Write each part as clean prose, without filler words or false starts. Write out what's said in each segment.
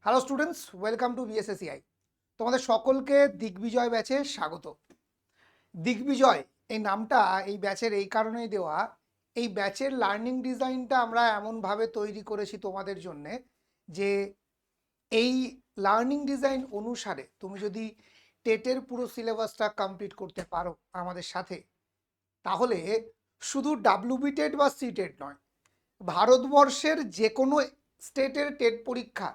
Hello students, welcome to BSACI. তোমাদের সকলকে দিগ্বিজয় ব্যাচে স্বাগত। দিগ্বিজয় এই নামটা এই ব্যাচের এই কারণেই দেওয়া, এই ব্যাচের লার্নিং ডিজাইনটা আমরা এমনভাবে তৈরি করেছি তোমাদের জন্যে যে এই লার্নিং ডিজাইন অনুসারে তুমি যদি টেটের পুরো সিলেবাসটা কমপ্লিট করতে পারো আমাদের সাথে, তাহলে শুধু ডাব্লিউবি টেট বা সি টেট নয়, ভারতবর্ষের যে কোনো স্টেটের টেট পরীক্ষা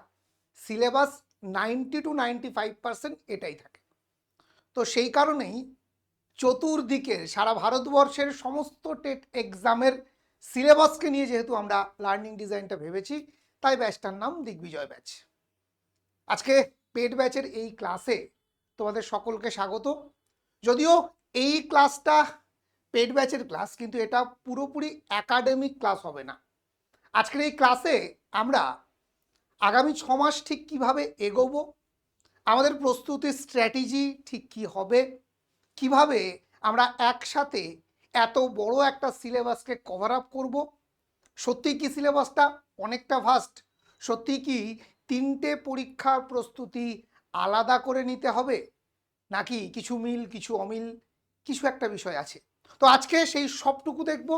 সিলেবাস 90-95% এটাই থাকে। তো সেই কারণেই চতুর্দিকের সারা ভারতবর্ষের সমস্ত টেট এক্সামের সিলেবাসকে নিয়ে যেহেতু আমরা লার্নিং ডিজাইনটা ভেবেছি, তাই ব্যাচটার নাম দিগ্বিজয় ব্যাচ। আজকে পেড ব্যাচের এই ক্লাসে তোমাদের সকলকে স্বাগত। যদিও এই ক্লাসটা পেড ব্যাচের ক্লাস, কিন্তু এটা পুরোপুরি একাডেমিক ক্লাস হবে না। আজকের এই ক্লাসে আমরা আগামী 6 মাস ঠিক কিভাবে এগোবো, আমাদের প্রস্তুতির স্ট্র্যাটেজি ঠিক কি হবে, কিভাবে আমরা একসাথে এত বড় একটা সিলেবাসকে কভার আপ করব, সত্যি কি সিলেবাসটা অনেকটা ভাস্ট, সত্যি কি 3টে পরীক্ষার প্রস্তুতি আলাদা করে নিতে হবে, নাকি কিছু মিল কিছু অমিল কিছু একটা বিষয় আছে। তো আজকে সেই সবটুকু দেখব,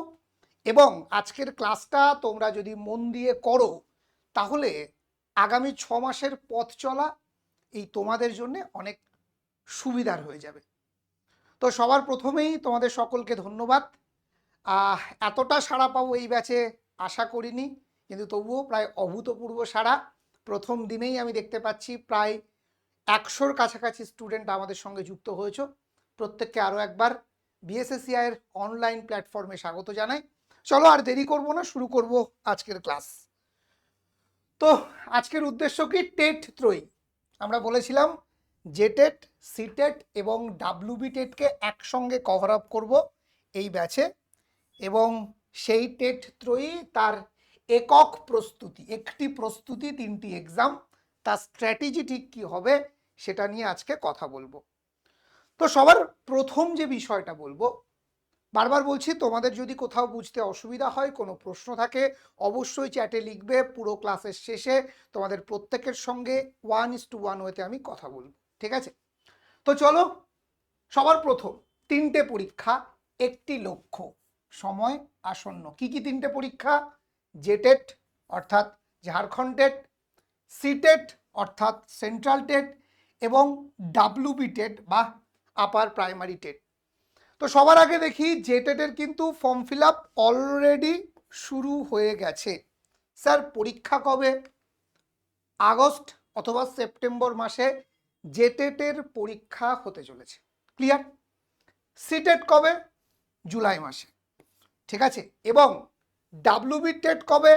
এবং আজকের ক্লাসটা তোমরা যদি মন দিয়ে করো তাহলে আগামী 6 মাসের পথ চলা এই তোমাদের জন্য অনেক সুবিধার হয়ে যাবে। তো সবার প্রথমেই তোমাদের সকলকে ধন্যবাদ। এতটা সাড়া পাবো এই ব্যাচে আশা করিনি, কিন্তু তবুও প্রায় অভূতপূর্ব সাড়া। প্রথম দিনেই আমি দেখতে পাচ্ছি প্রায় 100-র কাছাকাছি স্টুডেন্ট আমাদের সঙ্গে যুক্ত হয়েছে। প্রত্যেককে আরও একবার বিএসএসিআই এর অনলাইন প্ল্যাটফর্মে স্বাগত জানাই। চলো আর দেরি করব না, শুরু করব আজকের ক্লাস। তো আজকের উদ্দেশ্য কি? টেট ত্রয়ী। আমরা বলেছিলাম জেটেট, সিটেট এবং ডাব্লিউবি টেটকে একসঙ্গে কভার আপ করব এই ব্যাচে, এবং সেই টেট ত্রয়ী তার একক প্রস্তুতি, একটি প্রস্তুতি 3টি এক্সাম, তার স্ট্র্যাটেজি ঠিক কী হবে সেটা নিয়ে আজকে কথা বলবো। তো সবার প্রথম যে বিষয়টা বলবো, বারবার বলছি, তোমাদের যদি কোথাও বুঝতে অসুবিধা হয়, কোনো প্রশ্ন থাকে, অবশ্যই চ্যাটে লিখবে। পুরো ক্লাসের শেষে তোমাদের প্রত্যেকের সঙ্গে 1:1 ওয়েতে আমি কথা বলবো, ঠিক আছে? তো চলো, সবার প্রথম 3টে পরীক্ষা, একটি লক্ষ্য, সময় আসন্ন। কি কি 3টে পরীক্ষা? জেটেট অর্থাৎ ঝাড়খণ্ড টেট, সিটেট অর্থাৎ সেন্ট্রাল টেট, এবং ডাব্লিউবি টেট বা আপার প্রাইমারি টেট। তো সবার আগে দেখি জেটেটের কিন্তু ফর্ম ফিল আপ অলরেডি শুরু হয়ে গেছে। স্যার পরীক্ষা কবে? আগস্ট অথবা সেপ্টেম্বর মাসে জেটেটের পরীক্ষা হতে চলেছে, ক্লিয়ার? সিটেট কবে? জুলাই মাসে, ঠিক আছে? এবং ডাব্লিউবি টেট কবে?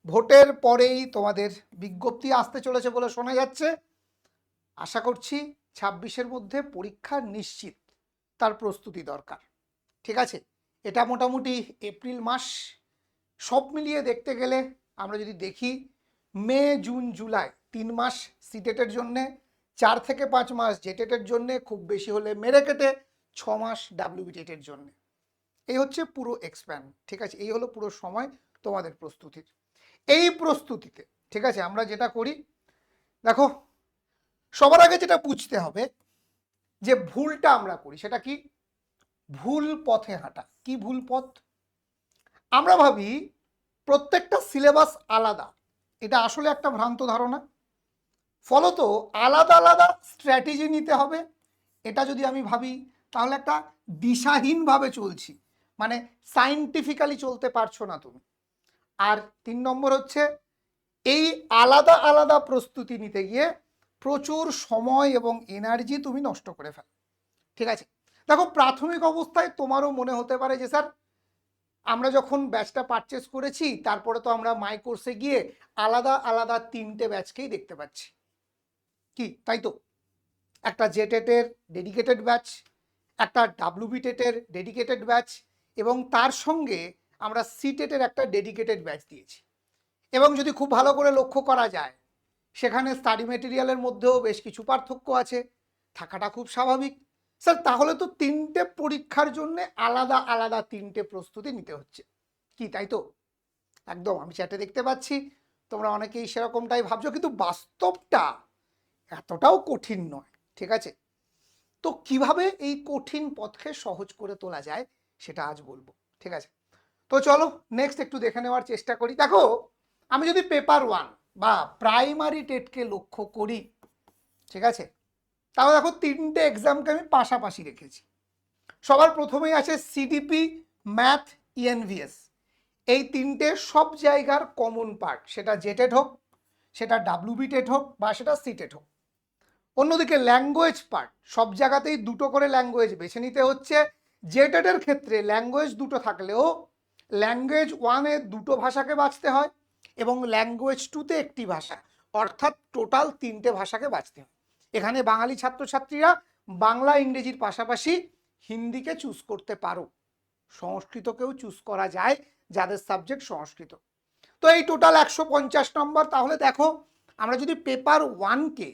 ভোটের পরেই তোমাদের বিজ্ঞপ্তি আসতে চলেছে বলে শোনা যাচ্ছে। আশা করছি 26-এর মধ্যে পরীক্ষা নিশ্চিত, তার প্রস্তুতি দরকার, ঠিক আছে? এটা মোটামুটি এপ্রিল মাস। সব মিলিয়ে দেখতে গেলে আমরা যদি দেখি, মে জুন জুলাই 3 মাস সিটেটের জন্যে, 4 থেকে 5 মাস জেটেটের জন্যে, খুব বেশি হলে মেরে কেটে 6 মাস ডাব্লিউবি টেটের জন্যে। এই হচ্ছে পুরো এক্সপ্যান, ঠিক আছে? এই হলো পুরো সময় তোমাদের প্রস্তুতির। এই প্রস্তুতিতে, ঠিক আছে, আমরা যেটা করি, দেখো, সবার আগে যেটা বুঝতে হবে যে ভুলটা আমরা করি সেটা কি? ভুল পথে হাঁটা। কি ভুল পথ? আমরা ভাবি প্রত্যেকটা সিলেবাস আলাদা, এটা আসলে একটা ভ্রান্ত ধারণা। ফলত আলাদা আলাদা স্ট্র্যাটেজি নিতে হবে, এটা যদি আমি ভাবি তাহলে একটা দিশাহীনভাবে চলছি, মানে সায়েন্টিফিক্যালি চলতে পারছো না তুমি। আর 3 নম্বর হচ্ছে, এই আলাদা আলাদা প্রস্তুতি নিতে গিয়ে প্রচুর সময় এবং এনার্জি তুমি নষ্ট করে ফেলো, ঠিক আছে? দেখো, প্রাথমিক অবস্থায় তোমারও মনে হতে পারে যে স্যার, আমরা যখন ব্যাচটা পারচেস করেছি তারপরে তো আমরা মাই কোর্সে গিয়ে আলাদা আলাদা 3টে ব্যাচকেই দেখতে পাচ্ছি, কি তাই তো? একটা জেটেটের ডেডিকেটেড ব্যাচ, একটা ডাব্লিউবি টেটের ডেডিকেটেড ব্যাচ, এবং তার সঙ্গে আমরা সি টেটের একটা ডেডিকেটেড ব্যাচ দিয়েছি। এবং যদি খুব ভালো করে লক্ষ্য করা যায়, সেখানে স্টাডি মেটেরিয়ালের মধ্যেও বেশ কিছু পার্থক্য আছে, থাকাটা খুব স্বাভাবিক। স্যার তাহলে তো 3টে পরীক্ষার জন্য আলাদা আলাদা 3টে প্রস্তুতি নিতে হচ্ছে, কি তাই তো? একদম, আমি চ্যাটে দেখতে পাচ্ছি তোমরা অনেকেই সেরকমটাই ভাবছো, কিন্তু বাস্তবটা এতটাও কঠিন নয়, ঠিক আছে? তো কিভাবে এই কঠিন পথকে সহজ করে তোলা যায় সেটা আজ বলবো, ঠিক আছে? তো চলো নেক্সট একটু দেখে নেওয়ার চেষ্টা করি। দেখো, আমি যদি পেপার 1 বা প্রাইমারি টেটকে লক্ষ্য করি, ঠিক আছে, তাহলে দেখো তিনটে এক্সামকে আমি পাশাপাশি রেখেছি। সবার প্রথমেই আছে সিডিপি, ম্যাথ, ইএনভিএস। এই তিনটে সব জায়গার কমন পার্ট, সেটা জেটেড হোক, সেটা ডাব্লিউবি টেট হোক, বা সেটা সিটেট হোক। অন্যদিকে ল্যাঙ্গুয়েজ পার্ট, সব জায়গাতেই দুটো করে ল্যাঙ্গুয়েজ বেছে নিতে হচ্ছে। জেটেডের ক্ষেত্রে ল্যাঙ্গুয়েজ দুটো থাকলেও ল্যাঙ্গুয়েজ 1-এ দুটো ভাষাকে বাছতে হয় এবং ল্যাঙ্গুয়েজ 2-তে একটি ভাষা, অর্থাৎ টোটাল তিনটে ভাষাকে বাছতে হয়। এখানে বাঙালি ছাত্রছাত্রীরা বাংলা ইংরেজির পাশাপাশি হিন্দিকে চুজ করতে পারো, সংস্কৃতকেও চুজ করা যায় যাদের সাবজেক্ট সংস্কৃত। তো এই টোটাল 150 নম্বর। তাহলে দেখো, আমরা যদি পেপার 1-কে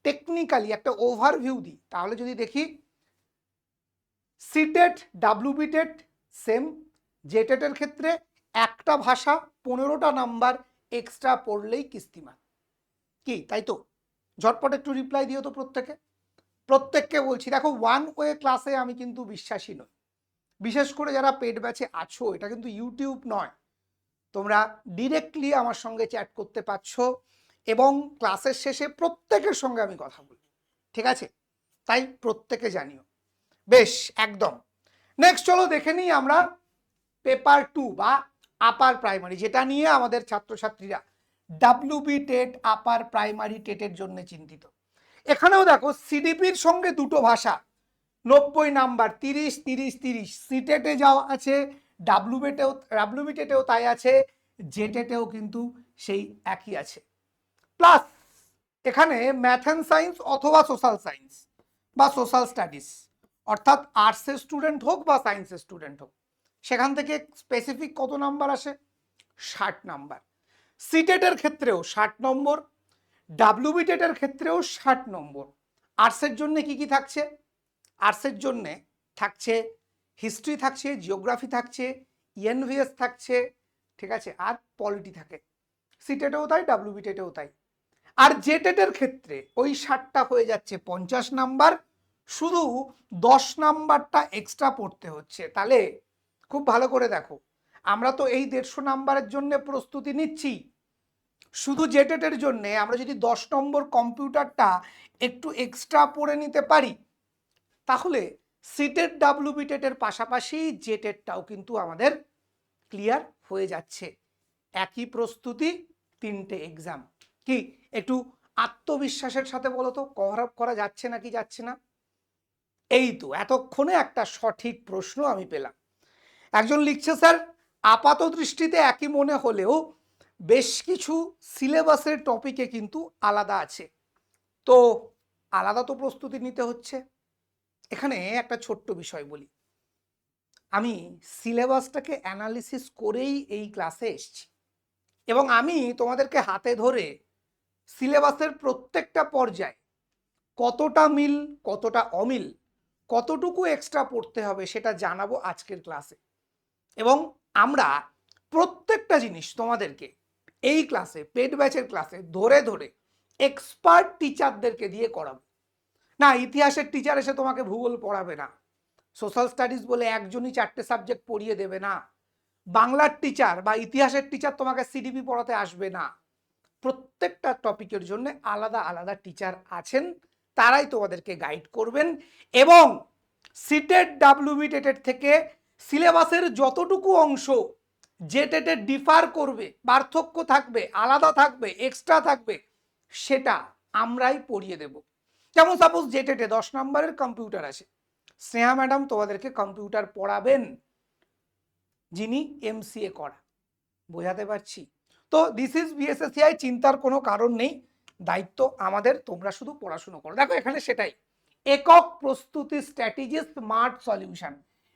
টেকনিক্যালি একটা ওভারভিউ দিই, তাহলে যদি দেখি সিটেট, ডাব্লিউবি টেট সেম। জেটেটের ক্ষেত্রে একটা ভাষা 15টা নাম্বার এক্সট্রা পড়লেই কিস্তিমান। কি তাই তো? ঝটপট একটু রিপ্লাই দিও তো প্রত্যেককে বলছি। দেখো, ওয়ান ওয়ে ক্লাসে আমি কিন্তু বিশ্বাসী নই, বিশেষ করে যারা পেড ব্যাচে আছো। এটা কিন্তু ইউটিউব নয়, তোমরা ডিরেক্টলি আমার সঙ্গে চ্যাট করতে পারছো এবং ক্লাসের শেষে প্রত্যেকের সঙ্গে আমি কথা বলি, ঠিক আছে? তাই প্রত্যেকে জানিও। বেশ, একদম। নেক্সট চলো দেখে নিই আমরা পেপার 2 বা আপার প্রাইমারি, যেটা নিয়ে আমাদের ছাত্রছাত্রীরা ডাব্লিউবি টেট, আপার প্রাইমারি টেটের জন্য চিন্তিত। এখানেও দেখো, সিডিপির সঙ্গে দুটো ভাষা 90 নাম্বার, 30, 30, 30। সিটেটে যাওয়া আছে, ডাব্লিউবি টেটেও তাই আছে, জেটেটেও কিন্তু সেই একই আছে। প্লাস এখানে ম্যাথ অ্যান্ড সায়েন্স অথবা সোশ্যাল সায়েন্স বা সোশ্যাল স্টাডিজ, অর্থাৎ আর্টসের স্টুডেন্ট হোক বা সায়েন্সের স্টুডেন্ট হোক, সেখান থেকে স্পেসিফিক কত নাম্বার আসে? 60 নাম্বার। সিটেটের ক্ষেত্রেও 60 নম্বর, ডাব্লিউবি টেটের ক্ষেত্রেও 60 নম্বর। আর্টসের জন্য কি কি থাকছে? আর্টসের জন্য থাকছে হিস্ট্রি, থাকছে জিওগ্রাফি, থাকছে ইএনভিএস থাকছে, ঠিক আছে, আর পলিটি থাকে। সিটেটেও তাই, ডাব্লিউবি টেটেও তাই। আর জেটেটের ক্ষেত্রে ওই 60টা হয়ে যাচ্ছে 50 নাম্বার, শুধু 10 নাম্বারটা এক্সট্রা পড়তে হচ্ছে। তাহলে খুব ভালো করে দেখো, আমরা তো এই 150 নাম্বারের জন্য প্রস্তুতি নিচ্ছি। শুধু জেটেটের জন্য আমরা যদি 10 নম্বর কম্পিউটারটা একটু এক্সট্রা পড়ে নিতে পারি, তাহলে সিটেট, ডাব্লিউবি টেটের পাশাপাশি জেটেটটাও কিন্তু আমাদের ক্লিয়ার হয়ে যাচ্ছে। একই প্রস্তুতি, তিনটে এক্সাম। কি একটু আত্মবিশ্বাসের সাথে বলো তো, কভার আপ করা যাচ্ছে নাকি যাচ্ছে না? এই তো এতক্ষণে একটা সঠিক প্রশ্ন আমি পেলাম। একজন লিখছে, স্যার আপাত দৃষ্টিতে একই মনে হলেও বেশ কিছু সিলেবাসের টপিকে কিন্তু আলাদা আছে। তো আলাদা তো প্রস্তুতি নিতে হচ্ছে। এখানে একটা ছোট্ট বিষয় বলি, আমি সিলেবাসটাকে অ্যানালিসিস করেই এই ক্লাসে এসেছি এবং আমি তোমাদেরকে হাতে ধরে সিলেবাসের প্রত্যেকটা পর্যায়ে কতটা মিল, কতটা অমিল, কতটুকু এক্সট্রা পড়তে হবে সেটা জানাবো আজকের ক্লাসে। এবং আমরা প্রত্যেকটা জিনিস তোমাদেরকে এই ক্লাসে, পেড ব্যাচের ক্লাসে ধরে ধরে এক্সপার্ট টিচারদেরকে দিয়ে করাবো। না, ইতিহাসের টিচার এসে তোমাকে ভূগোল পড়াবে না, সোশ্যাল স্টাডিজ বলে একজনই 4টে সাবজেক্ট পড়িয়ে দেবে না, বাংলার টিচার বা ইতিহাসের টিচার তোমাকে সিডিপি পড়াতে আসবে না। প্রত্যেকটা টপিকের জন্য আলাদা আলাদা টিচার আছেন, তারাই তোমাদেরকে গাইড করবেন। এবং সিটেট, ডাব্লিউবি টেটের থেকে সিলেবাসের যতটুকু অংশ জেটেটে ডিফার করবে, পার্থক্য থাকবে, আলাদা থাকবে, এক্সট্রা থাকবে, সেটা আমরাই পড়িয়ে দেব। যেমন সাপোজ জেটেটে 10 নম্বরের কম্পিউটার আছে, স্নেহা ম্যাডাম তোমাদেরকে কম্পিউটার পড়াবেন, যিনি এমসিএ করা। বোঝাতে পারছি তো? দিস ইজ বিএসএসসিআই, চিন্তার কোনো কারণ নেই, দায়িত্ব আমাদের, তোমরা শুধু পড়াশুনো করো। দেখো এখানে সেটাই, একক প্রস্তুতি স্ট্র্যাটেজি, স্মার্ট সলিউশন।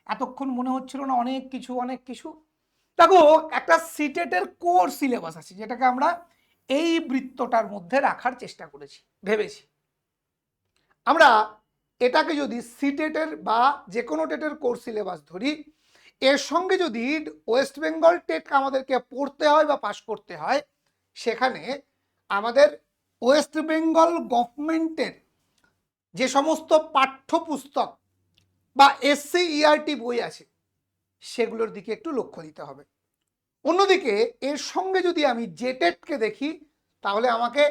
এতক্ষণ মনে হচ্ছিল না অনেক কিছু অনেক কিছু? দেখো, একটা সিটেটের কোর সিলেবাস আছে, যেটাকে আমরা এই বৃত্তটার মধ্যে রাখার চেষ্টা করেছি, ভেবেছি আমরা এটাকে যদি সিটেটের বা যে কোনো টেটের কোর সিলেবাস ধরি, এর সঙ্গে যদি ওয়েস্ট বেঙ্গল টেট আমাদেরকে পড়তে হয় বা পাশ করতে হয়, সেখানে আমাদের ওয়েস্ট বেঙ্গল গভর্নমেন্টের যে সমস্ত পাঠ্যপুস্তক বা এসসিইআরটি বই আছে সেগুলোর দিকে একটু লক্ষ্য দিতে হবে। অন্যদিকে এর সঙ্গে যদি আমি জেটেটকে দেখি তাহলে আমাকে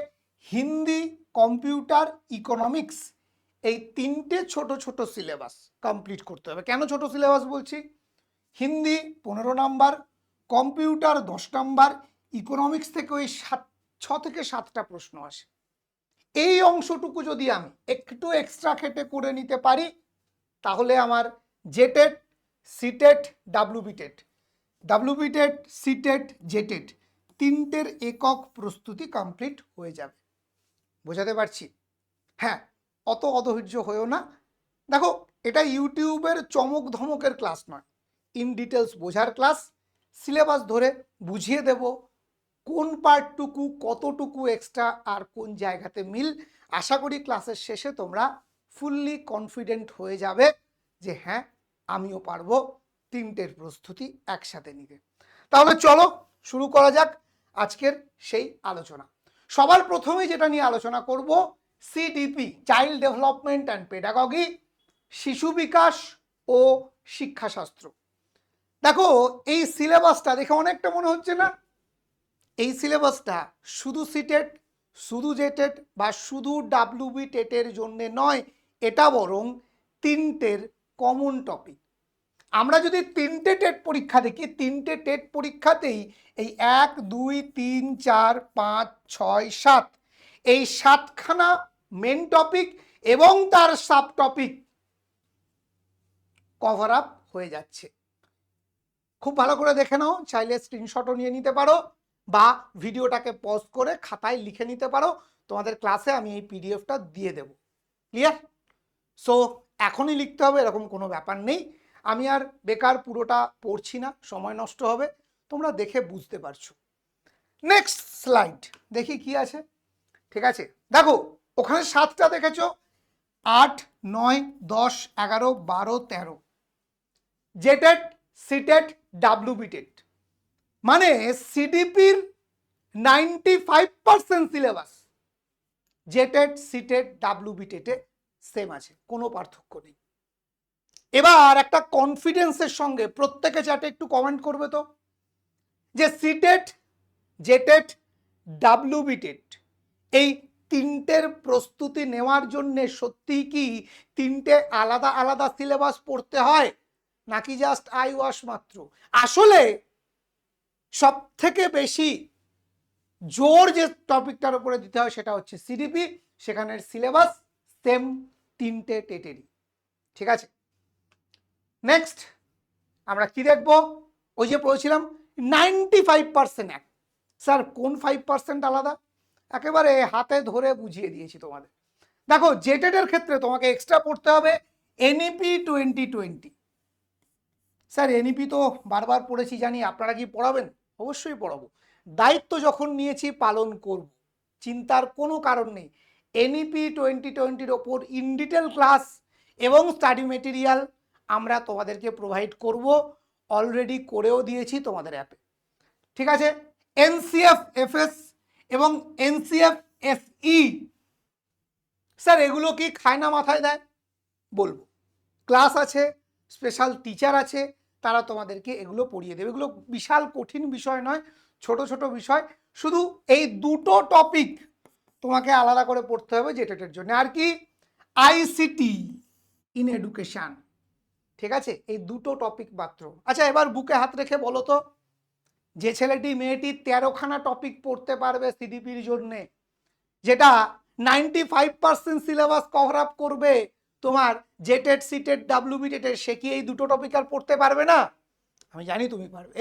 হিন্দি, কম্পিউটার, ইকোনমিক্স এই তিনটে ছোট ছোট সিলেবাস কমপ্লিট করতে হবে। কেন ছোট সিলেবাস বলছি? Hindi 15 number, computer 10 number, economics থেকে ওই 6 থেকে 7টা প্রশ্ন আসে। এই অংশটুকু যদি আমি একটু এক্সট্রা খেটে করে নিতে পারি তাহলে আমার জেটেট, সিটেট, ডাব্লিউবিটেট, সিটেট, জেটেট তিনটের একক প্রস্তুতি কমপ্লিট হয়ে যাবে। বোঝাতে পারছি? হ্যাঁ, অত অধৈর্য হয়েও না। দেখো, এটা ইউটিউবের চমক ধমকের ক্লাস নয়, ইন ডিটেলস বোঝার ক্লাস। সিলেবাস ধরে বুঝিয়ে দেব কোন পার্টটুকু কতটুকু এক্সট্রা আর কোন জায়গাতে মিল। আশা করি ক্লাসের শেষে তোমরা ফুললি কনফিডেন্ট হয়ে যাবে যে হ্যাঁ, আমিও পারবো তিনটের প্রস্তুতি একসাথে নিতে। তাহলে চলো শুরু করা যাক আজকের সেই আলোচনা। সবার প্রথমে যেটা নিয়ে আলোচনা করব, CDP, child development and pedagogy, শিশু বিকাশ ও শিক্ষাশাস্ত্র। দেখো, এই সিলেবাসটা দেখে অনেকটা মনে হচ্ছে না? এই সিলেবাসটা শুধু সিটেট, শুধু জেটেট বা শুধু ডাব্লিউবি টেটের জন্য নয়, এটা বরং তিনটের কমন টপিক। আমরা যদি তিনটে টেট পরীক্ষা দেখি, তিনটে টেট পরীক্ষাতেই এই 1, 2, 3, 4, 5, 6, 7 এই 7খানা মেন টপিক এবং তার সাব টপিক কভার আপ হয়ে যাচ্ছে। খুব ভালো করে দেখে নাও, চাইলে স্ক্রিনশটও নিয়ে নিতে পারো বা ভিডিওটাকে পজ করে খাতায় লিখে নিতে পারো। তোমাদের ক্লাসে আমি এই পিডিএফটা দিয়ে দেব। ক্লিয়ার? সো এখনই লিখতে হবে এরকম কোনো ব্যাপার নেই। আমি আর বেকার পুরোটা পড়ছি না, সময় নষ্ট হবে, তোমরা দেখে বুঝতে পারছো। নেক্সট স্লাইড দেখি কি আছে। ঠিক আছে, দেখো ওখানে 7টা দেখেছো, 8, 9, 10, 11, 12, 13 জেটেট, সিটেট, ডাব্লিউবিটেট। মানে সিডিপির 95% সিলেবাস জেটেট, সিটেট, ডাব্লিউবিটেটে সেম আছে, কোনো পার্থক্য নেই। এবার একটা কনফিডেন্সের সঙ্গে প্রত্যেকে চ্যাটে একটু কমেন্ট করবে তো যে সিটেট, জেটেট, ডাব্লিউবিটেট এই তিনটের প্রস্তুতি নেওয়ার জন্য সত্যি কি তিনটে আলাদা আলাদা সিলেবাস পড়তে হয় নাকি জাস্ট আই ওয়াশ মাত্র? আসলে সব থেকে বেশি জোর যে টপিকটার উপরে দিতে হয় সেটা হচ্ছে সিডিপি। সেখানের সিলেবাস সেম তিনটে টেটেরই। ঠিক আছে, নেক্সট আমরা কি দেখব? ওই যে পড়েছিলাম 95% এক। স্যার কোন 5% আলাদা? একেবারে হাতে ধরে বুঝিয়ে দিয়েছি তোমাদের। দেখো, জেটেটের ক্ষেত্রে তোমাকে এক্সট্রা পড়তে হবে এনইপি 2020। স্যার এনইপি তো বারবার পড়েছি জানি, আপনারা কি পড়াবেন? অবশ্যই পড়াবো। দায়িত্ব যখন নিয়েছি পালন করব, চিন্তার কোনো কারণ নেই। এনইপি 2020-র ওপর ইন ডিটেল ক্লাস এবং স্টাডি মেটেরিয়াল আমরা তোমাদেরকে প্রোভাইড করব, অলরেডি করেও দিয়েছি তোমাদের অ্যাপে। ঠিক আছে, এনসিএফ এফএস এবং এনসিএফ এসই, স্যার এগুলো কি খায় না মাথায় দেয়? বলবো, ক্লাস আছে, স্পেশাল টিচার আছে, তারা তোমাদেরকে এগুলো পড়িয়ে দেবে। এগুলো বিশাল কঠিন বিষয় নয়, ছোট ছোট বিষয়। শুধু এই দুটো টপিক তোমাকে আলাদা করে পড়তে হবে জেটেটের জন্য। আর কি? ICT in education. ঠিক আছে, এই দুটো টপিক মাত্র। আচ্ছা, এবার বুকে হাত রেখে বলো তো, যে ছেলেটি মেয়েটি 13খানা টপিক পড়তে পারবে সিডিপির জন্যে, যেটা 95% সিলেবাস কভার আপ করবে তোমার জেটেট, সিটেট, ডাব্লিউবিটেটের, সে কি এই দুটো টপিক আর পড়তে পারবে না? আমি জানি তুমি পারবে।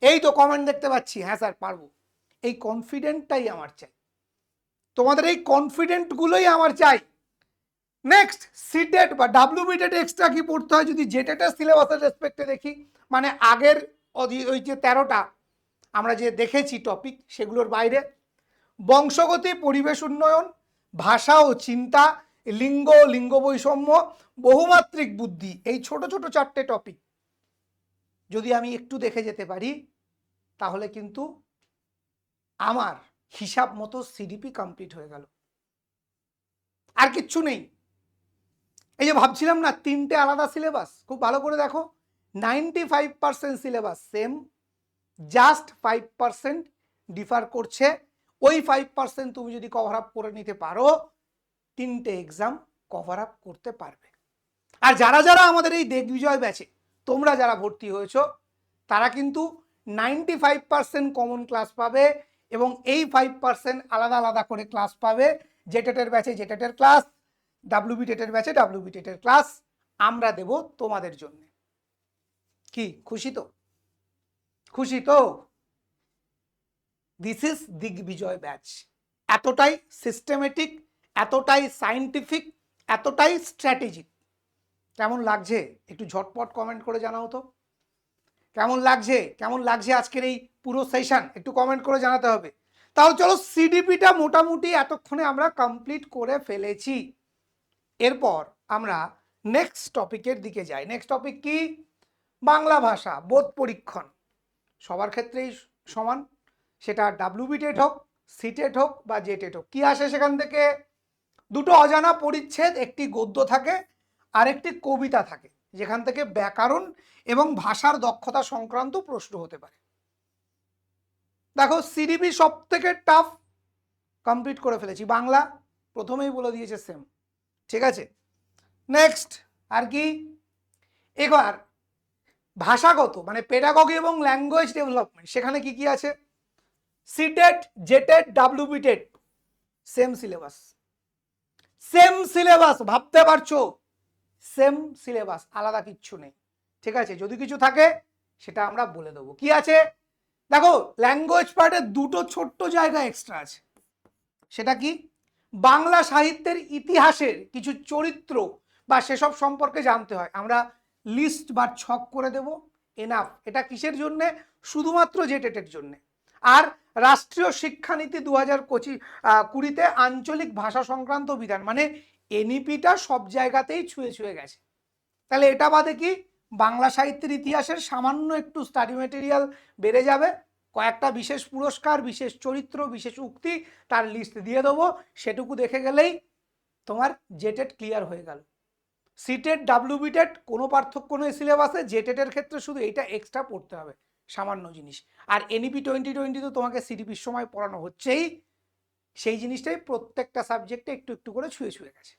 এই তো কমেন্ট দেখতে পাচ্ছি, হ্যাঁ স্যার পারবো। এই কনফিডেন্টটাই আমার চাই, তোমাদের এই কনফিডেন্টগুলোই আমার চাই। নেক্সট, সিটেট বা ডাব্লিউবিটেট এক্সট্রা কি পড়তে হয় যদি জেটেটের সিলেবাসের রেসপেক্টে দেখি, মানে আগের ওই যে 13টা আমরা যে দেখেছি টপিক সেগুলোর বাইরে বংশগতি, পরিবেশ উন্নয়ন, ভাষা ও চিন্তা, লিঙ্গ বৈষম্য, বহুমাত্রিক বুদ্ধি, এই ছোট ছোট 4টে টপিক যদি আমি একটু দেখে যেতে পারি তাহলে কিন্তু আমার হিসাব মতো সিডিপি কমপ্লিট হয়ে গেল, আর কিচ্ছু নেই। এই যে ভাবছিলাম না 3টে আলাদা সিলেবাস, খুব ভালো করে দেখো, 95% সিলেবাস সেম, জাস্ট 5% ডিফার করছে। ওই 5% তুমি যদি কভার আপ করে নিতে পারো, 3টে এক্সাম কভার আপ করতে পারবে। আর যারা যারা আমাদের এই দিগ্বিজয় ব্যাচে তোমরা যারা ভর্তি হয়েছো, তারা কিন্তু 95% কমন ক্লাস পাবে, এবং এই 5% আলাদা আলাদা করে ক্লাস পাবে। জেটেটের ব্যাচে জেটেটের ক্লাস, ডাব্লিউবি টেটের ব্যাচে ডাব্লিউবি টেটের ক্লাস আমরা দেব তোমাদের জন্য। কি খুশি তো? খুশি তো? This is Digvijay batch. এতটাই সিস্টেমেটিক, এতটাই সায়েন্টিফিক, এতটাই স্ট্র্যাটেজিক। কেমন লাগছে একটু ঝটপট কমেন্ট করে জানাও তো। কেমন লাগছে, কেমন লাগছে আজকের এই পুরো সেশন, একটু কমেন্ট করে জানাতে হবে। তাহলে চলো, সিডিপিটা মোটামুটি এতক্ষণে আমরা কমপ্লিট করে ফেলেছি। এরপর আমরা নেক্সট টপিকের দিকে যাই। নেক্সট টপিক কি? বাংলা ভাষা বোধ পরীক্ষণ। সবার ক্ষেত্রেই সমান, সেটা ডাব্লিউবি টেট হোক, সিটেট হোক বা জেটেট হোক। কি আসে সেখান থেকে? দুটো অজানা পরিচ্ছেদ, একটি গদ্য থাকে আর একটি কবিতা থাকে, যেখান থেকে ব্যাকরণ এবং ভাষার দক্ষতা সংক্রান্ত প্রশ্ন হতে পারে। দেখো, সিডিপি সব থেকে টাফ কমপ্লিট করে ফেলেছি। বাংলা প্রথমেই বলে দিয়েছে সেম, ঠিক আছে। নেক্সট আর কি? এবার ভাষাগত মানে পেডাগজি এবং ল্যাঙ্গুয়েজ ডেভেলপমেন্ট, সেখানে কি কি আছে? CTET, JTET, WB TET same syllabus. Same syllabus, ভাবতে পারছো? সেম সিলেবাস, আলাদা কিচ্ছু নেই, ঠিক আছে। যদি কিছু থাকে সেটা আমরা বলে দেবো। কি আছে দেখো, ল্যাঙ্গুয়েজ পার্টে দুটো ছোট্ট জায়গা এক্সট্রা আছে। সেটা কি? বাংলা সাহিত্যের ইতিহাসের কিছু চরিত্র বা সেসব সম্পর্কে জানতে হয়, আমরা লিস্ট বা ছক করে দেব, এনাফ। এটা কিসের জন্যে? শুধুমাত্র জেটেটের জন্যে। আর রাষ্ট্রীয় শিক্ষানীতি 2020-তে আঞ্চলিক ভাষা সংক্রান্ত বিধান, মানে এনইপিটা সব জায়গাতেই ছুঁয়ে ছুঁয়ে গেছে। তাহলে এটা বাদে কি? বাংলা সাহিত্যের ইতিহাসের সামান্য একটু স্টাডি মেটেরিয়াল বেড়ে যাবে, কয়েকটা বিশেষ পুরস্কার, বিশেষ চরিত্র, বিশেষ উক্তি, তার লিস্ট দিয়ে দেবো। সেটুকু দেখে গেলেই তোমার জেটেট ক্লিয়ার হয়ে গেল। সিটেট, ডাব্লিউবি টেট কোনো পার্থক্য নেই সিলেবাসে, জেটেটের ক্ষেত্রে শুধু এইটা এক্সট্রা পড়তে হবে, সামান্য জিনিস। আর এনইপি 2020 তো তোমাকে সিডিপির সময় পড়ানো হচ্ছেই, সেই জিনিসটাই প্রত্যেকটা সাবজেক্টে একটু একটু করে ছুঁয়ে ছুঁয়ে গেছে।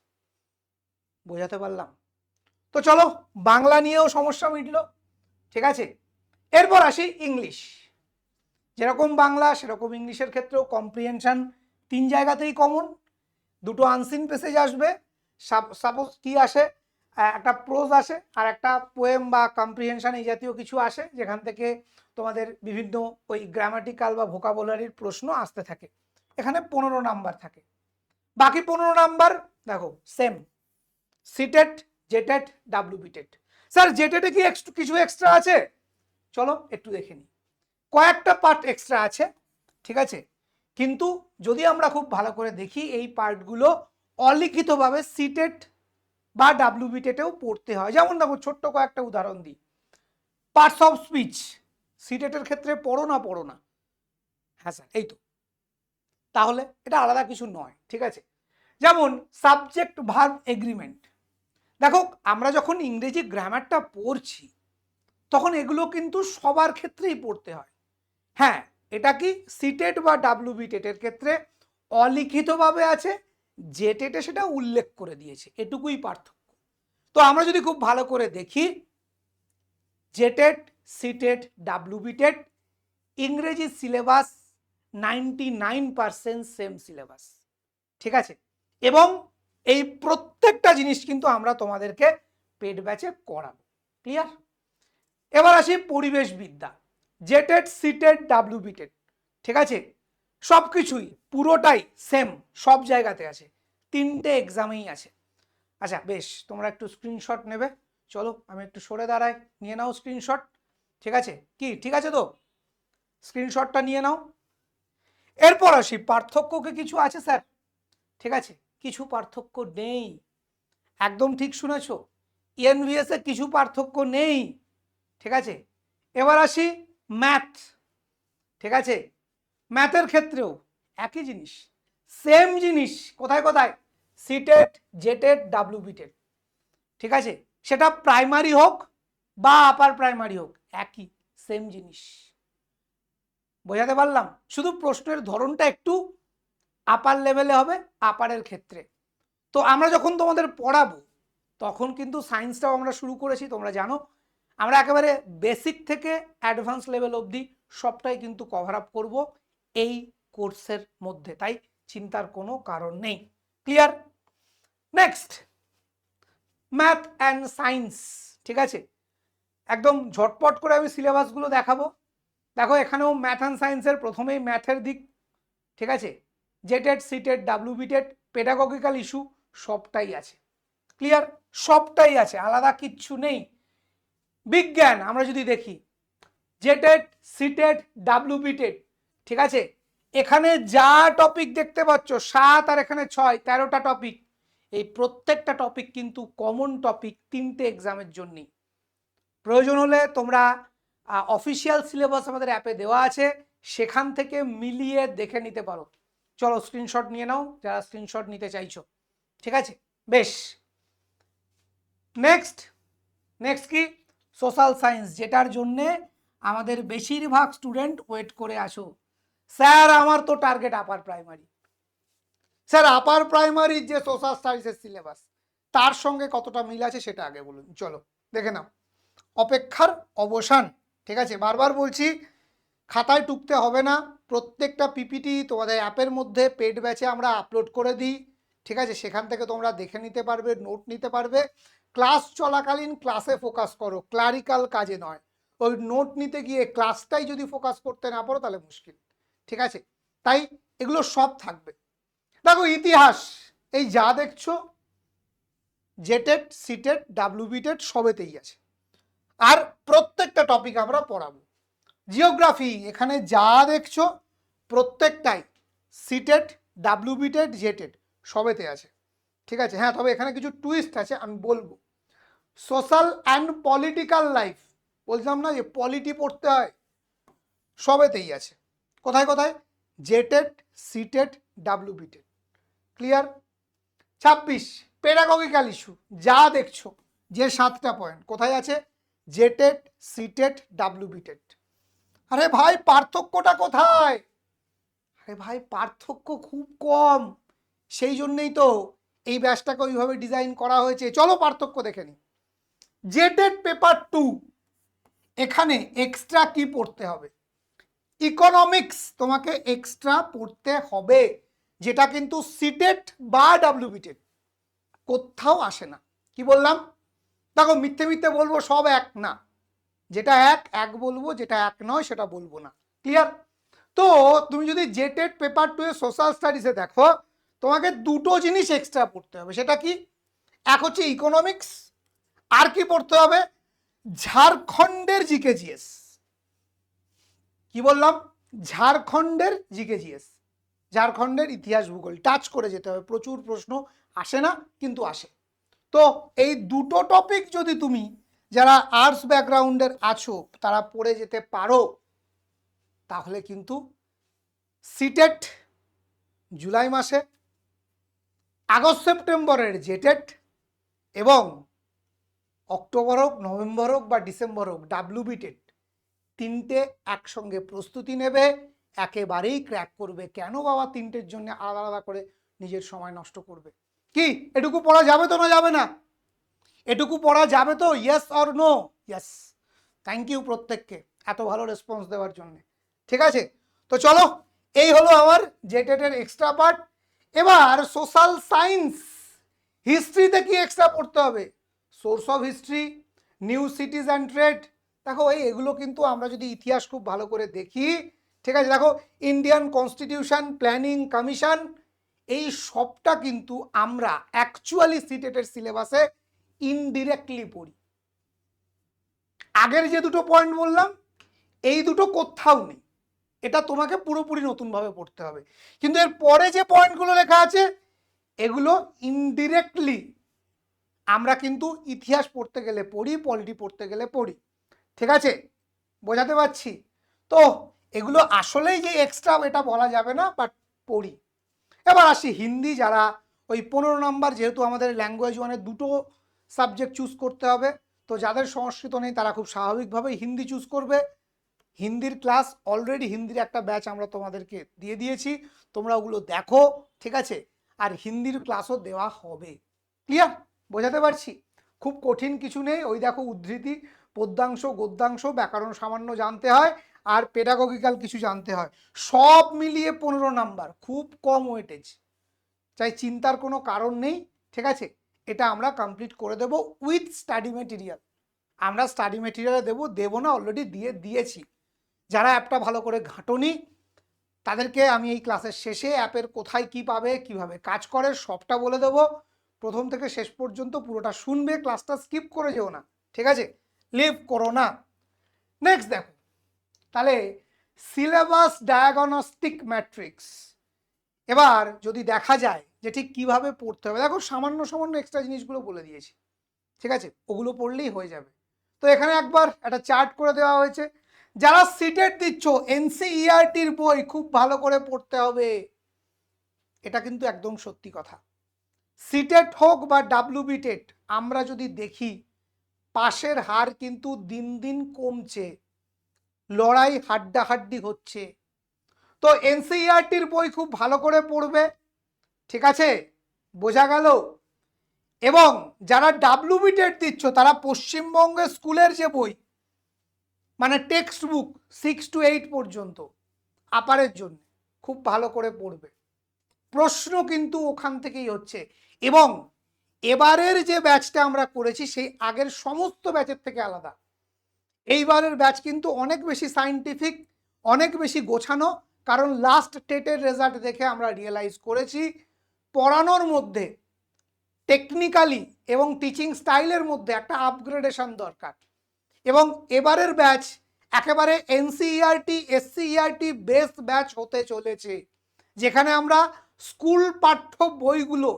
বোঝাতে পারলাম? তো চলো, বাংলা নিয়েও সমস্যা মিটলো, ঠিক আছে। এরপর আসি ইংলিশ। যেরকম বাংলা সেরকম ইংলিশের ক্ষেত্রেও কম্প্রিহেনশন 3 জায়গাতেই কমন। দুটো আনসিন প্যাসেজ আসবে। সাপোজ কি আসে, একটা প্রোজ আসে আর একটা পোয়েম বা কম্প্রিহেনশন এই জাতীয় কিছু আসে, যেখান থেকে তোমাদের বিভিন্ন ওই গ্রামাটিক্যাল বা ভোকাবুলারির প্রশ্ন আসতে থাকে। এখানে 15 নাম্বার থাকে। বাকি 15 নাম্বার দেখো same, CTET, JTET, WB TET. Sir জেটেটে কি কিছু এক্সট্রা আছে? চলো একটু দেখে নিই। কয়েকটা পার্ট এক্সট্রা আছে, ঠিক আছে। কিন্তু যদি আমরা খুব ভালো করে দেখি, এই পার্টগুলো অলিখিতভাবে সিটেট বা ডাব্লিউবি টেটেও পড়তে হয়। যেমন দেখো, ছোট্ট কয়েকটা উদাহরণ দিই। পার্টস অফ স্পিচ সিটেটের ক্ষেত্রে পড়ো না পড়ো না? হ্যাঁ স্যার, এই তো। তাহলে এটা আলাদা কিছু নয়, ঠিক আছে। যেমন সাবজেক্ট ভার্ব এগ্রিমেন্ট। দেখো, আমরা যখন ইংরেজি গ্রামারটা পড়ছি তখন এগুলো কিন্তু সবার ক্ষেত্রেই পড়তে হয়। হ্যাঁ, এটা কি সিটেট বা ডাব্লিউবি টেটের ক্ষেত্রে অলিখিতভাবে আছে, জেটেটে সেটা উল্লেখ করে দিয়েছে, এটুকুই পার্থক্য। তো আমরা যদি খুব ভালো করে দেখি, জেটেট, সিটেট, ডাব্লিউবি টেট ইংরেজি সিলেবাস 99% সেম সিলেবাস, ঠিক আছে। এবং এই প্রত্যেকটা জিনিস কিন্তু আমরা তোমাদেরকে পেড ব্যাচে করাবো। ক্লিয়ার? এবার আসি পরিবেশ বিদ্যা, জেটেট, সিটেট, ডাব্লিউবি টেট, ঠিক আছে। সব কিছুই পুরোটাই সেম, সব জায়গাতে আছে, 3টে এক্সামেই আছে। আচ্ছা বেশ, তোমরা একটু স্ক্রিনশট নেবে। চলো আমি একটু সরে দাঁড়াই, নিয়ে নাও স্ক্রিনশট, ঠিক আছে। কি ঠিক আছে তো? স্ক্রিনশটটা নিয়ে নাও। এরপর আসি পার্থক্য কি কিছু আছে স্যার? ঠিক আছে, কিছু পার্থক্য নেই, একদম ঠিক শুনেছো। ইএনভিএস এ কিছু পার্থক্য নেই, ঠিক আছে। এবার আসি ম্যাথ, ঠিক আছে। ম্যাথের ক্ষেত্রেও একই জিনিস, সেম জিনিস। কোথায় কোথায়? সিটেট, জেটেট, ডাব্লিউবিটেট। ঠিক আছে, সেটা প্রাইমারি হোক বা আপার প্রাইমারি হোক, একই সেম জিনিস। বোঝাতে পারলাম? শুধু প্রশ্নের ধরনটা একটু আপার লেভেলে হবে আপারের ক্ষেত্রে। তো আমরা যখন তোমাদের পড়াবো তখন কিন্তু সায়েন্সটাও আমরা শুরু করেছি, তোমরা জানো। আমরা একেবারে বেসিক থেকে অ্যাডভান্স লেভেল অবধি সবটাই কিন্তু কভার আপ করব এই কোর্সের মধ্যে, তাই চিন্তার কোনো কারণ নেই। Clear? Next, math and science. ঠিক আছে, একদম ঝটপট করে আমি সিলেবাসগুলো দেখাবো। দেখো এখানেও ম্যাথ অ্যান্ড সায়েন্সের প্রথমেই ম্যাথের দিক। ঠিক আছে, জেটেড, সিটেড, ডাব্লিউবিটেড, পেডাগজিক্যাল ইস্যু সবটাই আছে। ক্লিয়ার? সবটাই আছে, আলাদা কিচ্ছু নেই। বিজ্ঞান আমরা যদি দেখি, জেটেড, সিটেড, ডাব্লিউবিটেড, ঠিক আছে, এখানে যা টপিক দেখতে পাচ্ছ 7 আর এখানে 6, 13টা টপিক। এই প্রত্যেকটা টপিক কিন্তু কমন টপিক 3টে এক্সামের জন্যই। প্রয়োজন হলে তোমরা অফিসিয়াল সিলেবাস আমাদের অ্যাপে দেওয়া আছে, সেখান থেকে মিলিয়ে দেখে নিতে পারো। চলো স্ক্রিনশট নিয়ে নাও যারা স্ক্রিনশট নিতে চাইছো। ঠিক আছে, বেশ। নেক্সট কি? সোশ্যাল সায়েন্স, যেটার জন্যে আমাদের বেশিরভাগ স্টুডেন্ট ওয়েট করে আসো। স্যার আমার তো টার্গেট আপার প্রাইমারি। স্যার আপার প্রাইমারির যে সোশ্যাল স্টাডিজের সিলেবাস তার সঙ্গে কতটা মিল আছে সেটা আগে বলুন। চলো দেখে নাও। অপেক্ষার অবসান। ঠিক আছে, বারবার বলছি খাতায় টুকতে হবে না, প্রত্যেকটা পিপিটি তোমাদের অ্যাপের মধ্যে পেড ব্যাচে আমরা আপলোড করে দিই। ঠিক আছে, সেখান থেকে তোমরা দেখে নিতে পারবে, নোট নিতে পারবে। ক্লাস চলাকালীন ক্লাসে ফোকাস করো, ক্লারিক্যাল কাজে নয়। ওই নোট নিতে গিয়ে ক্লাসটাই যদি ফোকাস করতে না পারো তাহলে মুশকিল। ঠিক আছে, তাই এগুলো সব থাকবে। দেখো ইতিহাস, এই যা দেখছো জেটেড, সিটেড, ডাব্লিউবিটেড সবেতেই আছে, আর প্রত্যেকটা টপিক আমরা পড়াবো। জিওগ্রাফি, এখানে যা দেখছো প্রত্যেকটাই সিটেড, ডাব্লিউবিটেড, জেটেড সবেতে আছে। ঠিক আছে, হ্যাঁ, তবে এখানে কিছু টুইস্ট আছে আমি বলবো। সোশ্যাল অ্যান্ড পলিটিক্যাল লাইফ, বলছিলাম না যে পলিটি পড়তে হয়, সবেতেই আছে। কোথায় কোথায়? জেটেড, সিটেড, ডাব্লিউবিটেড। ক্লিয়ার? 26 পেডাগজিক্যাল ইস্যু, যা দেখছো যে 7টা পয়েন্ট কোথায় আছে? জেটেড, সিটেড, ডাব্লিউবিটেড। আরে ভাই পার্থক্যটা কোথায়? আরে ভাই পার্থক্য খুব কম, সেই জন্যই তো এই ব্যাচটাকে ওইভাবে ডিজাইন করা হয়েছে। চলো পার্থক্য দেখে নিই। জেটেড পেপার 2, এখানে এক্সট্রা কি পড়তে হবে? ইকোনমিক্স তোমাকে এক্সট্রা পড়তে হবে, যেটা কিন্তু সিটেড বা ডাব্লিউবিটেড কোথাও আসে না। কি বললাম? দেখো মিথ্যে মিথ্যে বলবো সব এক না, যেটা এক বলবো, যেটা এক নয় সেটা বলবো না। ক্লিয়ার? তো তুমি যদি জেটেড পেপার 2 এ সোশ্যাল স্টাডিজে দেখো, তোমাকে দুটো জিনিস এক্সট্রা পড়তে হবে। সেটা কি? এক হচ্ছে ইকোনমিক্স, আর কি পড়তে হবে? ঝাড়খণ্ডের জিকে জিএস। কি বললাম? ঝাড়খণ্ডের জিকে জিএস, ঝাড়খণ্ডের ইতিহাস ভূগোল টাচ করে যেতে হবে। প্রচুর প্রশ্ন আসে না, কিন্তু আসে। তো এই দুটো টপিক যদি তুমি যারা আর্টস ব্যাকগ্রাউন্ডের আছো তারা পড়ে যেতে পারো, তাহলে কিন্তু সিটেট জুলাই মাসে, আগস্ট সেপ্টেম্বরের জেটেট, এবং অক্টোবর হোক, নভেম্বর হোক বা ডিসেম্বর হোক ডাব্লিউবিটেট, 3টে একসঙ্গে প্রস্তুতি নেবে, একেবারেই ক্র্যাক করবে। কেন বাবা 3টের জন্য আলাদা আলাদা করে নিজের সময় নষ্ট করবে? কি এটুকু পড়া যাবে তো না যাবে না? এটুকু পড়া যাবে তো? Yes or no? Yes. Thank you প্রত্যেককে এত ভালো রেসপন্স দেওয়ার জন্য। ঠিক আছে, তো চলো এই হলো আমার জেটেটের এক্সট্রা পার্ট। এবার সোশ্যাল সায়েন্স, হিস্ট্রিতে কি এক্সট্রা পড়তে হবে? Source of history, new সিটিজ and trade. দেখো এগুলো কিন্তু আমরা যদি ইতিহাস খুব ভালো করে দেখি, ঠিক আছে, দেখো ইন্ডিয়ান কনস্টিটিউশন, প্ল্যানিং কমিশন, এই সবটা কিন্তু আমরা অ্যাকচুয়ালি সিটেটের সিলেবাসে ইনডিরেক্টলি পড়ি। আগের যে দুটো পয়েন্ট বললাম এই দুটো কোথাও নেই, এটা তোমাকে পুরোপুরি নতুনভাবে পড়তে হবে। কিন্তু এর পরে যে পয়েন্টগুলো লেখা আছে এগুলো ইনডিরেক্টলি আমরা কিন্তু ইতিহাস পড়তে গেলে পড়ি, পলিটি পড়তে গেলে পড়ি। ঠিক আছে, বোঝাতে পারছি তো? এগুলো আসলেই যে এক্সট্রা এটা বলা যাবে না, বাট পড়ি। এবার আসি হিন্দি, যারা ওই 15 নাম্বার, যেহেতু আমাদের ল্যাঙ্গুয়েজ ওয়ানে দুটো সাবজেক্ট চুজ করতে হবে, তো যাদের সংস্কৃত নেই তারা খুব স্বাভাবিকভাবেই হিন্দি চুজ করবে। হিন্দির ক্লাস অলরেডি, হিন্দির একটা ব্যাচ আমরা তোমাদেরকে দিয়ে দিয়েছি, তোমরা ওগুলো দেখো, ঠিক আছে? আর হিন্দির ক্লাসও দেওয়া হবে। ক্লিয়ার? বোঝাতে পারছি? খুব কঠিন কিছু নেই। ওই দেখো, উদ্ধৃতি, পদ্যাংশ, গদ্যাংশ, ব্যাকরণ সামান্য জানতে হয়, আর পেডাগজিক্যাল কিছু জানতে হয়। সব মিলিয়ে 15 নাম্বার, খুব কম ওয়েটেজ, চাই চিন্তার কোনো কারণ নেই, ঠিক আছে? এটা আমরা কমপ্লিট করে দেবো উইথ স্টাডি মেটেরিয়াল। আমরা স্টাডি মেটেরিয়ালে দেবো না, অলরেডি দিয়েছি। যারা অ্যাপটা ভালো করে ঘাঁটনি, তাদেরকে আমি এই ক্লাসের শেষে অ্যাপের কোথায় কি পাবে, কিভাবে কাজ করে, সবটা বলে দেবো। প্রথম থেকে শেষ পর্যন্ত পুরোটা শুনবে, ক্লাসটা স্কিপ করে যেও না, ঠিক আছে? লিভ করো না। নেক্সট দেখো, তাহলে সিলেবাস ডায়াগনস্টিক ম্যাট্রিক্স। এবার যদি দেখা যায় যে ঠিক কিভাবে পড়তে হবে, দেখো সামান্য সামান্য এক্সট্রা জিনিসগুলো বলে দিয়েছি, ঠিক আছে? ওগুলো পড়লেই হয়ে যাবে। তো এখানে একবার একটা চার্ট করে দেওয়া হয়েছে। যারা সিটেট দিচ্ছ, এনসিইআরটির বই খুব ভালো করে পড়তে হবে, এটা কিন্তু একদম সত্যি কথা। সিটেট হোক বা ডাব্লিউবি টেট, আমরা যদি দেখি পাশের হার কিন্তু দিন দিন কমছে, লড়াই হাড্ডাহাড্ডি হচ্ছে। তো এনসিইআরটির বই খুব ভালো করে পড়বে, ঠিক আছে? বোঝা গেল? এবং যারা ডাব্লিউবি টেট দিচ্ছ, তারা পশ্চিমবঙ্গের স্কুলের যে বই, মানে টেক্সট বুক 6 to 8 পর্যন্ত আপারের জন্য খুব ভালো করে পড়বে। প্রশ্ন কিন্তু ওখান থেকেই হচ্ছে। এবং এবারের যে ব্যাচটা আমরা করেছি সেই আগের সমস্ত ব্যাচের থেকে আলাদা। এইবারের ব্যাচ কিন্তু অনেক বেশি সায়েন্টিফিক, অনেক বেশি গোছানো, কারণ লাস্ট টেটের রেজাল্ট দেখে আমরা রিয়েলাইজ করেছি পড়ানোর মধ্যে টেকনিক্যালি এবং টিচিং স্টাইলের মধ্যে একটা আপগ্রেডেশন দরকার। এবং এবারের ব্যাচ একেবারে এনসিইআরটি এসসিইআরটি বেস ব্যাচ হতে চলেছে, যেখানে আমরা স্কুল পাঠ্য বইগুলো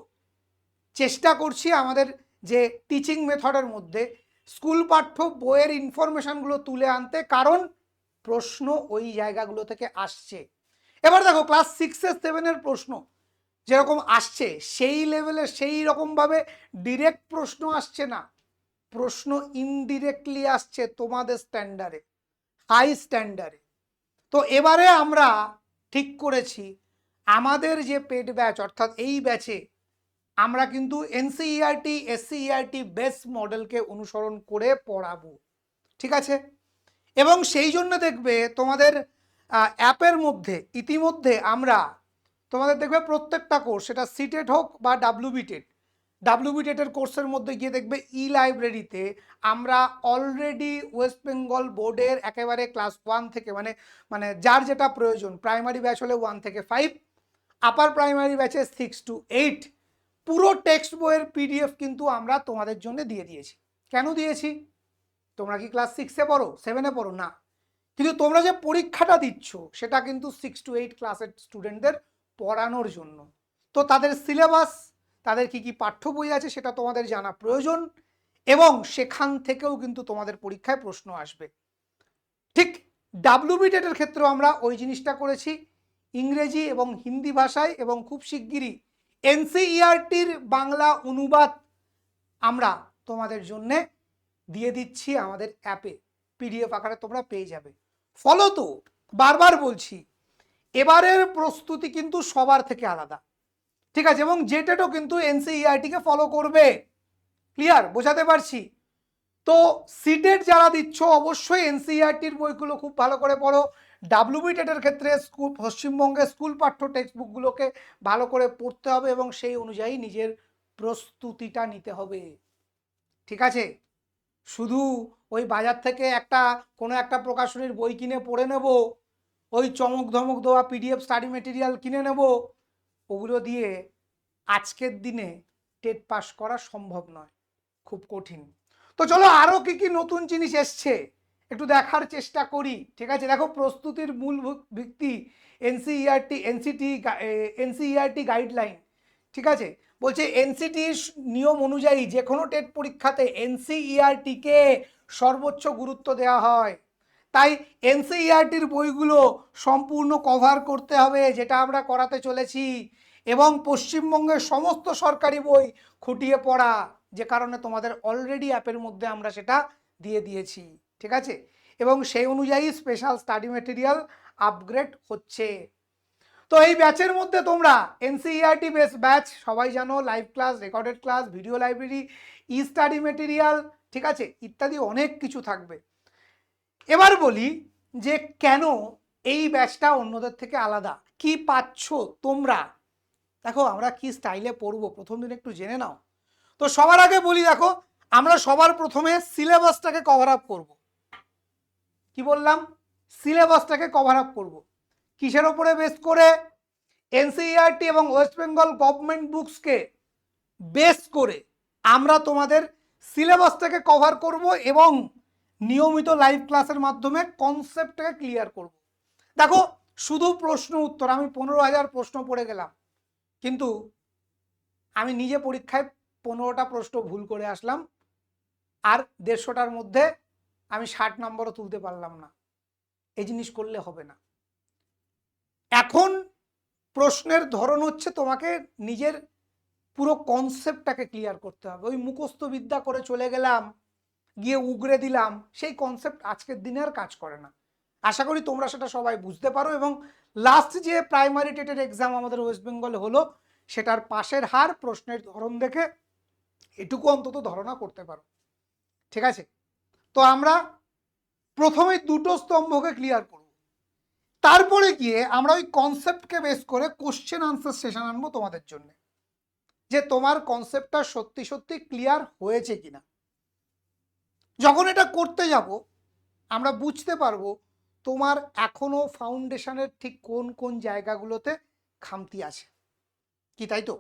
চেষ্টা করছি আমাদের যে টিচিং মেথডের মধ্যে স্কুল পাঠ্য বইয়ের ইনফরমেশনগুলো তুলে আনতে, কারণ প্রশ্ন ওই জায়গাগুলো থেকে আসছে। এবার দেখো, ক্লাস 6-7 প্রশ্ন যেরকম আসছে সেই লেভেলে সেই রকমভাবে ডিরেক্ট প্রশ্ন আসছে না, প্রশ্ন ইনডিরেক্টলি আসছে তোমাদের স্ট্যান্ডার্ডে, হাই স্ট্যান্ডার্ডে। তো এবারে আমরা ঠিক করেছি আমাদের যে পেড ব্যাচ, অর্থাৎ এই ব্যাচে আমরা কিন্তু এনসিইআরটি এসসিইআরটি বেস মডেলকে অনুসরণ করে পড়াবো, ঠিক আছে? এবং সেই জন্য দেখবে তোমাদের অ্যাপের মধ্যে ইতিমধ্যে আমরা তোমাদের দেখবে প্রত্যেকটা কোর্স, সেটা সিটেট হোক বা ডাব্লিউবি টেটের কোর্সের মধ্যে গিয়ে দেখবে ই লাইব্রেরিতে আমরা অলরেডি ওয়েস্ট বেঙ্গল বোর্ডের একেবারে ক্লাস 1 থেকে মানে যার যেটা প্রয়োজন, প্রাইমারি ব্যাচ হলে 1 থেকে 5, আপার প্রাইমারি ব্যাচে 6 to 8 পুরো টেক্সট বইয়ের পিডিএফ কিন্তু আমরা তোমাদের জন্য দিয়ে দিয়েছি। কেন দিয়েছি? তোমরা কি ক্লাস 6-এ পড়ো, 7-এ পড়ো? না, কিন্তু তোমরা যে পরীক্ষাটা দিচ্ছ সেটা কিন্তু 6 to 8 ক্লাসের স্টুডেন্টদের পড়ানোর জন্য। তো তাদের সিলেবাস, তাদের কি কি পাঠ্য বই আছে সেটা তোমাদের জানা প্রয়োজন, এবং সেখান থেকেও কিন্তু তোমাদের পরীক্ষায় প্রশ্ন আসবে। ঠিক ডাব্লিউবি টেটের ক্ষেত্রেও আমরা ওই জিনিসটা করেছি, ইংরেজি এবং হিন্দি ভাষায়, এবং খুব শিগগিরই এনসিইআরটির বাংলা অনুবাদ আমরা তোমাদের জন্যে দিয়ে দিচ্ছি আমাদের অ্যাপে, পিডিএফ আকারে তোমরা পেয়ে যাবে। ফলত বারবার বলছি, এবারের প্রস্তুতি কিন্তু সবার থেকে আলাদা, ঠিক আছে? এবং জেটেটও কিন্তু এনসিইআরটিকে ফলো করবে। ক্লিয়ার? বোঝাতে পারছি? তো সিটেট যারা দিচ্ছ অবশ্যই এনসিইআরটির বইগুলো খুব ভালো করে পড়ো। ডাব্লিউবি টেটের ক্ষেত্রে পশ্চিমবঙ্গের স্কুল পাঠ্য টেক্সট বুকগুলোকে ভালো করে পড়তে হবে এবং সেই অনুযায়ী নিজের প্রস্তুতিটা নিতে হবে, ঠিক আছে? শুধু ওই বাজার থেকে কোনো একটা প্রকাশনীর বই কিনে পড়ে নেব, ওই চমক ধমক দেওয়া পিডিএফ স্টাডি মেটেরিয়াল কিনে নেব, ওগুলো দিয়ে আজকের দিনে টেট পাস করা সম্ভব নয়, খুব কঠিন। তো চলো আরো কি কি নতুন জিনিস এসছে একটু দেখার চেষ্টা করি, ঠিক আছে? দেখো, প্রস্তুতির মূল ভিত্তি এনসিইআরটি গাইডলাইন, ঠিক আছে? বলছে এনসিটির নিয়ম অনুযায়ী যে কোনো টেট পরীক্ষাতে এনসিইআরটিকে সর্বোচ্চ গুরুত্ব দেওয়া হয়। তাই এনসিইআরটির বইগুলো সম্পূর্ণ কভার করতে হবে, যেটা আমরা করাতে চলেছি, এবং পশ্চিমবঙ্গের সমস্ত সরকারি বই খুঁটিয়ে পড়া, যে কারণে তোমাদের অলরেডি অ্যাপের মধ্যে আমরা সেটা দিয়ে দিয়েছি, ঠিক আছে। এবং সেই অনুযায়ী স্পেশাল স্টাডি মেটেরিয়াল আপগ্রেড হচ্ছে। তো এই ব্যাচের মধ্যে তোমরা এনসিইআরটি বেস ব্যাচ সবাই জানো, live class, recorded class, video library, e study material, ঠিক আছে, ইত্যাদি অনেক কিছু থাকবে। এবার বলি যে কেন এই ব্যাচটা অন্যদের থেকে আলাদা, কি পাচ্ছ তোমরা। দেখো আমরা কি স্টাইলে পড়বো প্রথম দিন একটু জেনে নাও। তো সবার আগে বলি, দেখো আমরা সবার প্রথমে সিলেবাসটাকে কভার আপ করব। কি বললাম? সিলেবাসটাকে কভার আপ করব। কিসের ওপরে বেস করে? এনসিইআরটি এবং ওয়েস্ট বেঙ্গল গভর্নমেন্ট বুকসকে বেস করে আমরা তোমাদের সিলেবাসটাকে কভার করব এবং নিয়মিত লাইভ ক্লাসের মাধ্যমে কনসেপ্টটাকে ক্লিয়ার করব। দেখো শুধু প্রশ্ন উত্তর, আমি 15,000 প্রশ্ন পড়ে গেলাম, কিন্তু আমি নিজে পরীক্ষায় 15টা প্রশ্ন ভুল করে আসলাম, আর 150টার মধ্যে আমি 60 নম্বরও তুলতে পারলাম না। এই জিনিস করলে হবে না। এখন প্রশ্নের ধরন হচ্ছে তোমাকে নিজের পুরো কনসেপ্টটাকে ক্লিয়ার করতে হবে। ওই মুখস্থ বিদ্যা করে চলে গেলাম, গিয়ে উগরে দিলাম, সেই কনসেপ্ট আজকের দিনে আর কাজ করে না। আশা করি তোমরা সেটা সবাই বুঝতে পারো, এবং লাস্ট যে প্রাইমারি টেটের এক্সাম আমাদের ওয়েস্ট বেঙ্গলে হলো, সেটার পাশের হার প্রশ্নের ধরন দেখে এটুকু অন্তত ধারণা করতে পারো, ঠিক আছে। তো আমরা প্রথমে দুটো স্তম্ভকে ক্লিয়ার করব, তারপরে গিয়ে আমরা ওই কনসেপ্টকে বেস করে কোশ্চেন আনসার সেশন আনবো তোমাদের জন্য, যে তোমার কনসেপ্টটা সত্যি সত্যি ক্লিয়ার হয়েছে কিনা। যখন এটা করতে যাব আমরা বুঝতে পারবো তোমার এখনো ফাউন্ডেশনের ঠিক কোন কোন জায়গাগুলোতে খামতি আছে। কি তাই তো?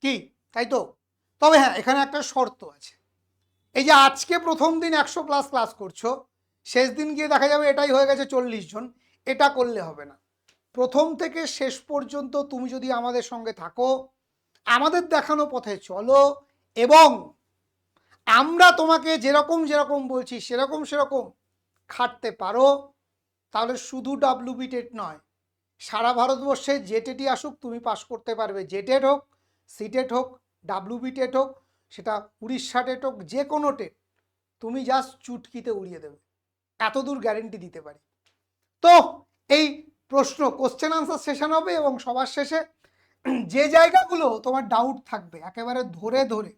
কি তাই তো? তবে হ্যাঁ, এখানে একটা শর্ত আছে। এই যে আজকে প্রথম দিন 100+ ক্লাস করছো, শেষ দিন গিয়ে দেখা যাবে এটাই হয়ে গেছে 40 জন, এটা করলে হবে না। প্রথম থেকে শেষ পর্যন্ত তুমি যদি আমাদের সঙ্গে থাকো, আমাদের দেখানো পথে চলো, এবং আমরা তোমাকে যেরকম যেরকম বলছি সেরকম সেরকম খাটতে পারো, তাহলে শুধু ডাব্লিউবি টেট নয়, সারা ভারতবর্ষে যে টেটই আসুক তুমি পাস করতে পারবে। যে টেট হোক, সি টেট হোক, ডাব্লিউবি টেট হোক, সেটা উড়িষ্যা টেট হোক, যে কোনো টেট তুমি জাস্ট চুটকিতে উড়িয়ে দেবে, এতদূর গ্যারেন্টি দিতে পারি। তো এই প্রশ্ন কোশ্চেন আনসার সেশন হবে, এবং সবার শেষে যে জায়গাগুলো তোমার ডাউট থাকবে একেবারে ধরে ধরে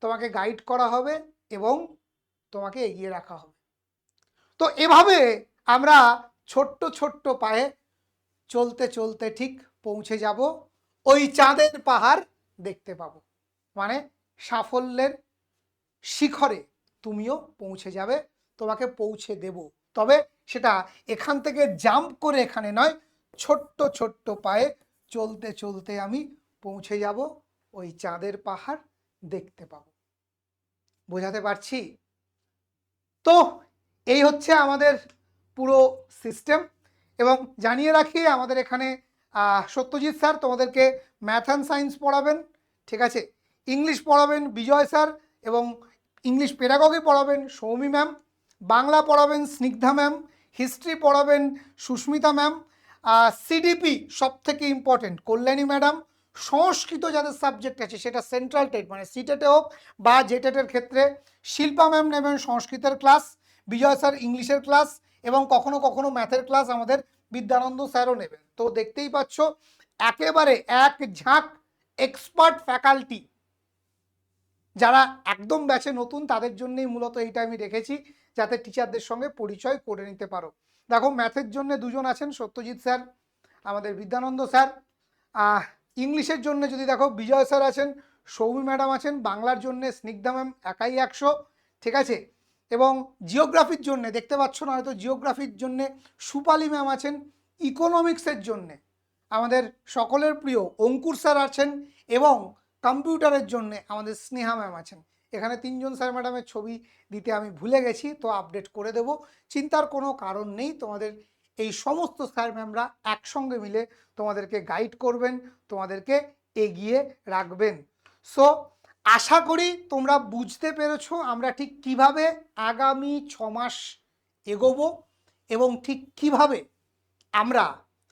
তোমাকে গাইড করা হবে এবং তোমাকে এগিয়ে রাখা হবে। তো এভাবে আমরা ছোট্ট ছোট্ট পায়ে চলতে চলতে ঠিক পৌঁছে যাব ওই চাঁদের পাহাড় দেখতে পাবো, মানে সাফল্যের শিখরে তুমিও পৌঁছে যাবে, তোমাকে পৌঁছে দেব। তবে সেটা এখান থেকে জাম্প করে এখানে নয়, ছোট্ট ছোট্ট পায়ে চলতে চলতে আমি পৌঁছে যাব ওই চাঁদের পাহাড় দেখতে পাবো। বোঝাতে পারছি? তো এই হচ্ছে আমাদের পুরো সিস্টেম। এবং জানিয়ে রাখি, আমাদের এখানে সত্যজিৎ স্যার তোমাদেরকে ম্যাথ অ্যান্ড সায়েন্স পড়াবেন, ঠিক আছে। ইংলিশ পড়াবেন বিজয় স্যার, এবং ইংলিশ পেডাগজি পড়াবেন সৌমি ম্যাম, বাংলা পড়াবেন স্নিগ্ধা ম্যাম, হিস্ট্রি পড়াবেন সুস্মিতা ম্যাম, সিডিপি সব থেকে ইম্পর্টেন্ট কল্যাণী ম্যাডাম, সংস্কৃত যাদের সাবজেক্ট আছে সেটা সেন্ট্রাল টেট মানে সিটেটে হোক বা জেটেটের ক্ষেত্রে শিল্পা ম্যাম নেবেন সংস্কৃতের ক্লাস, বিজয় স্যার ইংলিশের ক্লাস, এবং কখনো কখনো ম্যাথের ক্লাস আমাদের বিদ্যানন্দ স্যারও নেবেন। তো দেখতেই পাচ্ছ একেবারে এক ঝাঁক এক্সপার্ট ফ্যাকাল্টি। যারা একদম ব্যাচে নতুন তাদের জন্যই মূলত এইটা আমি রেখেছি, যাতে টিচারদের সঙ্গে পরিচয় করে নিতে পারো। দেখো ম্যাথের জন্য দুজন আছেন, সত্যজিৎ স্যার, আমাদের বিদ্যানন্দ স্যার। ইংলিশের জন্য যদি দেখো বিজয় স্যার আছেন, সৌমি ম্যাডাম আছেন, বাংলার জন্য স্নিগ্ধা ম্যাম একাই 100, ঠিক আছে। এবং জিওগ্রাফির জন্য দেখতে পাচ্ছ না হয়তো, জিওগ্রাফির জন্য সুপালি ম্যাম আছেন, ইকোনমিক্সের জন্যে আমাদের সকলের প্রিয় অঙ্কুর স্যার আছেন, এবং কম্পিউটারের জন্য আমাদের স্নেহা ম্যাম আছেন। এখানে 3 জন স্যার ম্যাডামের ছবি দিতে আমি ভুলে গেছি, তো আপডেট করে দেব, চিন্তার কোনো কারণ নেই। তোমাদের এই সমস্ত স্যার ম্যামরা একসঙ্গে মিলে তোমাদেরকে গাইড করবেন, তোমাদেরকে এগিয়ে রাখবেন। সো আশা করি তোমরা বুঝতে পেরেছো আমরা ঠিক কিভাবে আগামী 6 মাস এগোবো এবং ঠিক কিভাবে আমরা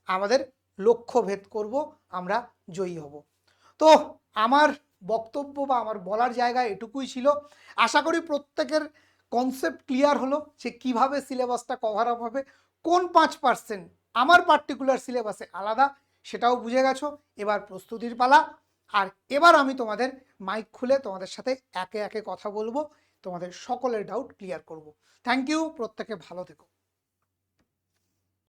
আমাদের লক্ষ্য ভেদ করব, আমরা জয়ী হব। তো আমার বক্তব্য বা আমার বলার জায়গা এটুকুই ছিল। আশা করি প্রত্যেকের কনসেপ্ট ক্লিয়ার হলো যে কিভাবে সিলেবাসটা কভার আপ হবে, কোন 5% আমার পার্টিকুলার সিলেবাসে আলাদা সেটাও বুঝে গেছো। এবার প্রস্তুতির পালা। আর এবার আমি তোমাদের মাইক খুলে তোমাদের সাথে একে একে কথা বলবো, তোমাদের সকলের ডাউট ক্লিয়ার করব। থ্যাংক ইউ, প্রত্যেকে ভালো থেকো।